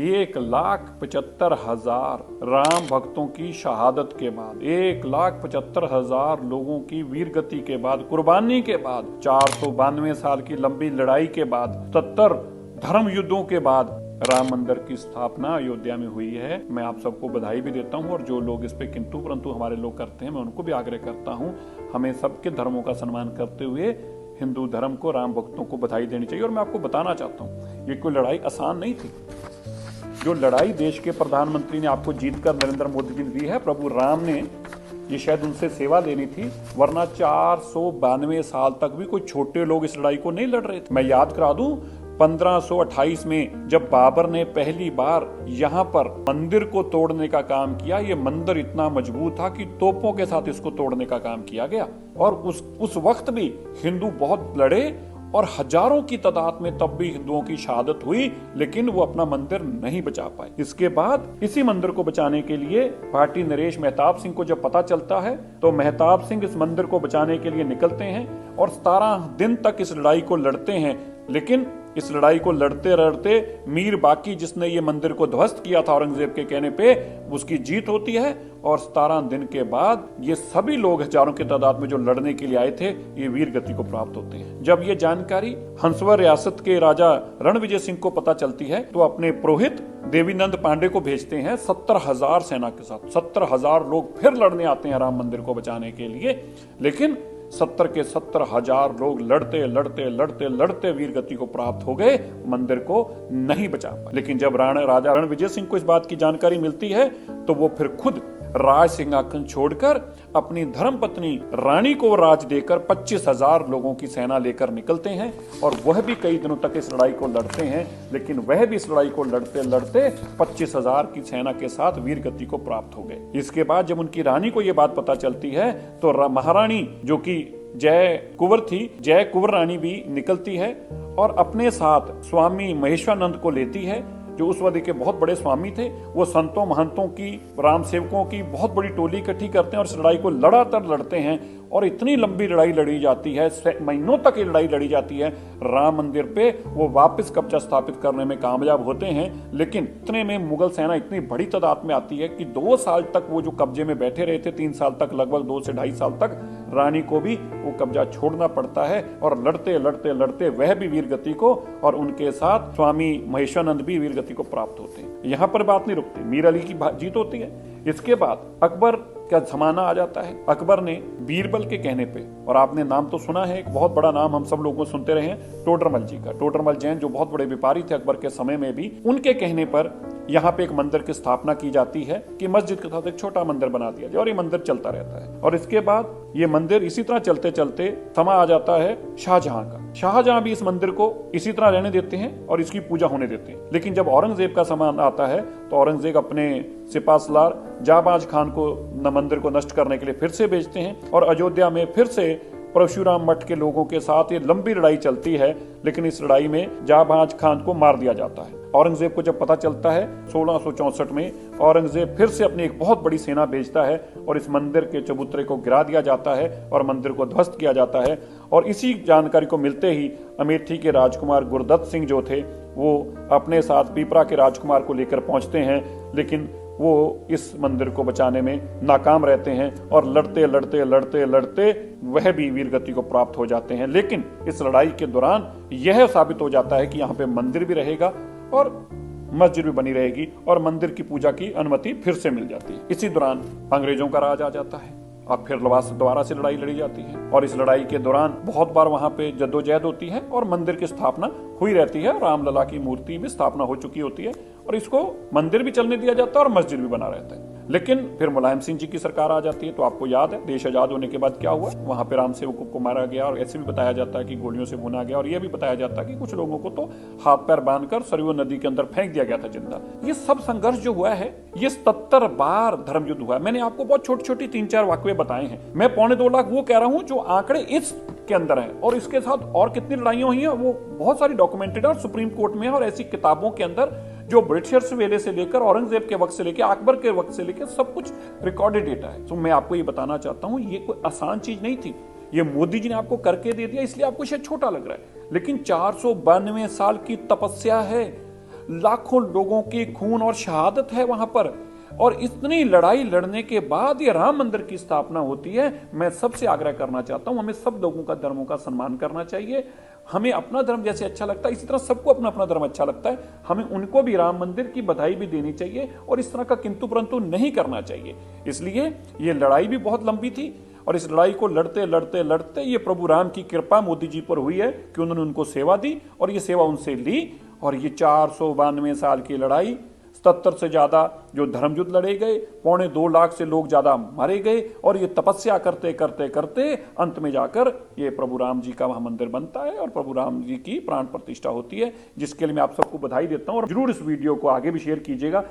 1,75,000 राम भक्तों की शहादत के बाद, 1,75,000 लोगों की वीर गति के बाद, कुर्बानी के बाद, 492 साल की लंबी लड़ाई के बाद, 70 धर्म युद्धों के बाद राम मंदिर की स्थापना अयोध्या में हुई है। मैं आप सबको बधाई भी देता हूं और जो लोग इस पे किंतु परंतु हमारे लोग करते हैं, मैं उनको भी आग्रह करता हूं, हमें सबके धर्मों का सम्मान करते हुए हिंदू धर्म को, राम भक्तों को बधाई देनी चाहिए। और मैं आपको बताना चाहता हूं, ये कोई लड़ाई आसान नहीं थी। जो लड़ाई देश के प्रधानमंत्री ने आपको जीतकर नरेंद्र मोदी जी ने दी है, प्रभु राम ने ये शायद उनसे सेवा लेनी थी, वरना 492 साल तक भी कोई छोटे लोग इस लड़ाई को नहीं लड़ रहे थे। मैं याद करा दूं, 1528 में जब बाबर ने पहली बार यहाँ पर मंदिर को तोड़ने का काम किया, ये मंदिर इतना मजबूत था कि तोपों के साथ इसको तोड़ने का काम किया गया। और उस वक्त भी हिंदू बहुत लड़े और हजारों की तादाद में तब भी हिंदुओं की शहादत हुई, लेकिन वो अपना मंदिर नहीं बचा पाए। इसके बाद इसी मंदिर को बचाने के लिए पार्टी नरेश मेहताब सिंह को जब पता चलता है, तो मेहताब सिंह इस मंदिर को बचाने के लिए निकलते हैं और 17 दिन तक इस लड़ाई को लड़ते हैं। लेकिन इस लड़ाई को लड़ते लड़ते मीर बाकी, जिसने ये मंदिर को ध्वस्त किया था औरंगजेब के कहने पे, उसकी जीत होती है और 17 दिन के बाद ये सभी लोग हजारों की तादाद में जो लड़ने के लिए आए थे, ये वीर गति को प्राप्त होते हैं। जब ये जानकारी हंसवर रियासत के राजा रणविजय सिंह को पता चलती है, तो अपने पुरोहित देवीनंद पांडे को भेजते हैं 70,000 सेना के साथ। 70,000 लोग फिर लड़ने आते हैं राम मंदिर को बचाने के लिए, लेकिन 70 के 70,000 लोग लड़ते लड़ते लड़ते लड़ते वीर गति को प्राप्त हो गए, मंदिर को नहीं बचा पाए। लेकिन जब राजा रणविजय सिंह को इस बात की जानकारी मिलती है, तो वो फिर खुद राज सिंहासन छोड़कर अपनी धर्मपत्नी रानी को राज देकर 25,000 लोगों की सेना लेकर निकलते हैं और वह भी कई दिनों तक इस लड़ाई को लड़ते हैं। लेकिन वह भी इस लड़ाई को लड़ते लड़ते 25,000 की सेना के साथ वीर गति को प्राप्त हो गए। इसके बाद जब उनकी रानी को यह बात पता चलती है, तो महारानी जो कि जय कुंवर थी, जय कुंवर रानी भी निकलती है और अपने साथ स्वामी महेश्वरानंद को लेती है, जो उस वक्त के बहुत बड़े स्वामी थे। वो संतों महंतों की, राम सेवकों की बहुत बड़ी टोली इकट्ठी करते हैं और इस लड़ाई को लगातार लड़ते हैं और इतनी लंबी लड़ाई लड़ी जाती है, महीनों तक ये लड़ाई लड़ी जाती है। राम मंदिर पे वो वापस कब्जा स्थापित करने में कामयाब होते हैं, लेकिन इतने में मुगल सेना इतनी बड़ी तादाद में आती है कि 2 साल तक वो जो कब्जे में बैठे रहे थे, 3 साल तक, लगभग 2 से 2.5 साल तक, रानी को भी वो कब्जा छोड़ना पड़ता है और लड़ते लड़ते लड़ते वह भी वीर गति को और उनके साथ स्वामी महेश्वरानंद भी वीर गति को प्राप्त होते हैं। यहाँ पर बात नहीं रुकती, मीर अली की जीत होती है। इसके बाद अकबर का जमाना आ जाता है। अकबर ने बीरबल के कहने पे, और आपने नाम तो सुना है, एक बहुत बड़ा नाम हम सब लोगों को सुनते रहे हैं, टोडरमल जी का। टोडरमल जैन जो बहुत बड़े व्यापारी थे अकबर के समय में भी, उनके कहने पर यहाँ पे एक मंदिर की स्थापना की जाती है कि मस्जिद के साथ एक छोटा मंदिर बना दिया जाए और ये मंदिर चलता रहता है। और इसके बाद ये मंदिर इसी तरह चलते चलते समा आ जाता है शाहजहां का। शाहजहां भी इस मंदिर को इसी तरह रहने देते हैं और इसकी पूजा होने देते हैं। लेकिन जब औरंगजेब का समय आता है, तो औरंगजेब अपने सिपाहसलार जाबाज खान को मंदिर को नष्ट करने के लिए फिर से भेजते हैं और अयोध्या में फिर से परशुराम मठ के लोगों के साथ ये लंबी लड़ाई चलती है। लेकिन इस लड़ाई में जाबाज खान को मार दिया जाता है। औरंगजेब को जब पता चलता है 1664 में, औरंगजेब फिर से अपनी एक बहुत बड़ी सेना भेजता है और इस मंदिर के चबूतरे को गिरा दिया जाता है और मंदिर को ध्वस्त किया जाता है। और इसी जानकारी को मिलते ही अमेठी के राजकुमार गुरदत्त सिंह जो थे, वो अपने साथ पीपरा के राजकुमार को लेकर पहुंचते हैं, लेकिन वो इस मंदिर को बचाने में नाकाम रहते हैं और लड़ते लड़ते लड़ते लड़ते वह भी वीर गति को प्राप्त हो जाते हैं। लेकिन इस लड़ाई के दौरान यह साबित हो जाता है कि यहाँ पे मंदिर भी रहेगा और मस्जिद भी बनी रहेगी और मंदिर की पूजा की अनुमति फिर से मिल जाती है। इसी दौरान अंग्रेजों का राज आ जाता है और फिर दोबारा से लड़ाई लड़ी जाती है और इस लड़ाई के दौरान बहुत बार वहां पे जद्दोजहद होती है और मंदिर की स्थापना हुई रहती है। रामलला की मूर्ति भी स्थापना हो चुकी होती है और इसको मंदिर भी चलने दिया जाता है और मस्जिद भी बना रहता है। लेकिन फिर मुलायम सिंह जी की सरकार आ जाती है। तो आपको याद है देश आजाद होने के बाद क्या हुआ, वहां पे राम सेवकों को मारा गया और ऐसे भी बताया जाता है कि गोलियों से भुना गया और यह भी बताया जाता है कि कुछ लोगों को तो हाथ पैर बांधकर सरयू नदी के अंदर फेंक दिया गया था जिंदा। ये सब संघर्ष जो हुआ है, ये 77 बार धर्म युद्ध हुआ है। मैंने आपको बहुत छोटी छोटी 3-4 वाकये बताए हैं। मैं 2.25 लाख वो कह रहा हूं जो आंकड़े इस के अंदर है और इसके साथ और कितनी लड़ाइयां हुई हैं वो बहुत सारी डॉक्यूमेंटेड है और सुप्रीम कोर्ट में है और ऐसी किताबों के अंदर जो ब्रिटिशर्स वेले से लेकर औरंगजेब के वक्त से लेकर अकबर के वक्त से लेकर सब कुछ रिकॉर्डेड डेटा है। तो मैं आपको ये बताना चाहता हूं, ये कोई आसान चीज नहीं थी। ये मोदी जी ने आपको करके दे दिया इसलिए आपको शायद छोटा लग रहा है, लेकिन 492 साल की तपस्या है। लाखों लोगों की खून और शहादत है वहां पर, और इतनी लड़ाई लड़ने के बाद ये राम मंदिर की स्थापना होती है। मैं सबसे आग्रह करना चाहता हूं, हमें सब लोगों का धर्मों का सम्मान करना चाहिए। हमें अपना धर्म जैसे अच्छा लगता है, इसी तरह सबको अपना अपना धर्म अच्छा लगता है, हमें उनको भी राम मंदिर की बधाई भी देनी चाहिए और इस तरह का किंतु परंतु नहीं करना चाहिए। इसलिए ये लड़ाई भी बहुत लंबी थी और इस लड़ाई को लड़ते लड़ते लड़ते ये प्रभु राम की कृपा मोदी जी पर हुई है कि उन्होंने उनको सेवा दी और ये सेवा उनसे ली, और ये 492 साल की लड़ाई, 77 से ज्यादा जो धर्म युद्ध लड़े गए, 2.25 लाख से लोग ज्यादा मारे गए, और ये तपस्या करते करते करते अंत में जाकर ये प्रभु राम जी का वहां मंदिर बनता है और प्रभु राम जी की प्राण प्रतिष्ठा होती है, जिसके लिए मैं आप सबको बधाई देता हूं। और जरूर इस वीडियो को आगे भी शेयर कीजिएगा।